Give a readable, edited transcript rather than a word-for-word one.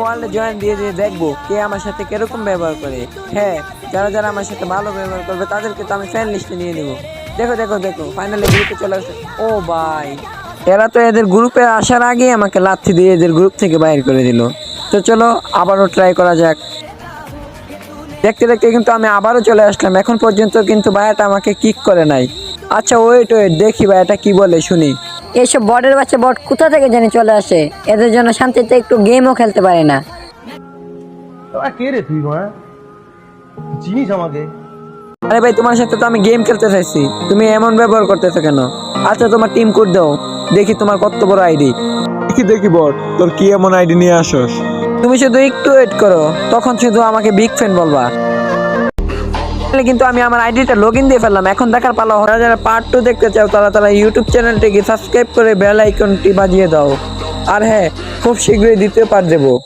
ওয়ার্ল্ডে জয়েন দিয়ে দিয়ে দেখবো কে আমার সাথে কিরকম ব্যবহার করে। হ্যাঁ, যারা যারা আমার সাথে ভালো ব্যবহার করবে তাদেরকে তো আমি ফ্রেন্ড লিস্টে নিয়ে নেবো। দেখো দেখো দেখো, ফাইনালি গ্রুপে চলে আসছে। ও ভাই, এরা তো এদের গ্রুপে আসার আগে আমাকে লাথি দিয়ে এদের গ্রুপ থেকে বাইর করে দিল। তো চলো আবারও ট্রাই করা যাক। দেখতে দেখতে কিন্তু আমি আবারও চলে আসলাম। এখন পর্যন্ত কিন্তু ভাইয়াটা আমাকে কিক করে নাই। আচ্ছা ওয়েট ওয়েট, দেখি ভাইয়াটা কি বলে শুনি। এইসব বটের বাচ্চা বট কোথা থেকে জানি চলে আসে, এদের জন্য শান্তিতে একটু গেমও খেলতে পারে না। তোরা কে রে তুই মা? চিনিস আমাকে? আরে ভাই, তোমার সাথে তো আমি গেম খেলতে চাইছি, তুমি এমন ব্যবহার করতেছো কেন? আচ্ছা তোমার টিম কোড দাও, দেখি তোমার কত বড় আইডি। দেখি দেখি বট, তোর কি এমন আইডি নিয়ে আসস? তুমি শুধু একটু ওয়েট করো, তখন শুধু আমাকে বিগ ফ্যান বলবা। কিন্তু আমি আমার আইডিটা লগ ইন দিয়ে ফেললাম। এখন দেখার পালা, যারা যারা পার্ট 2 দেখতে চাও তারা তারা ইউটিউব চ্যানেলটিকে সাবস্ক্রাইব করে বেল আইকনটি বাজিয়ে দাও। আর হ্যাঁ, খুব শীঘ্রই দ্বিতীয় পার্ট দেবো।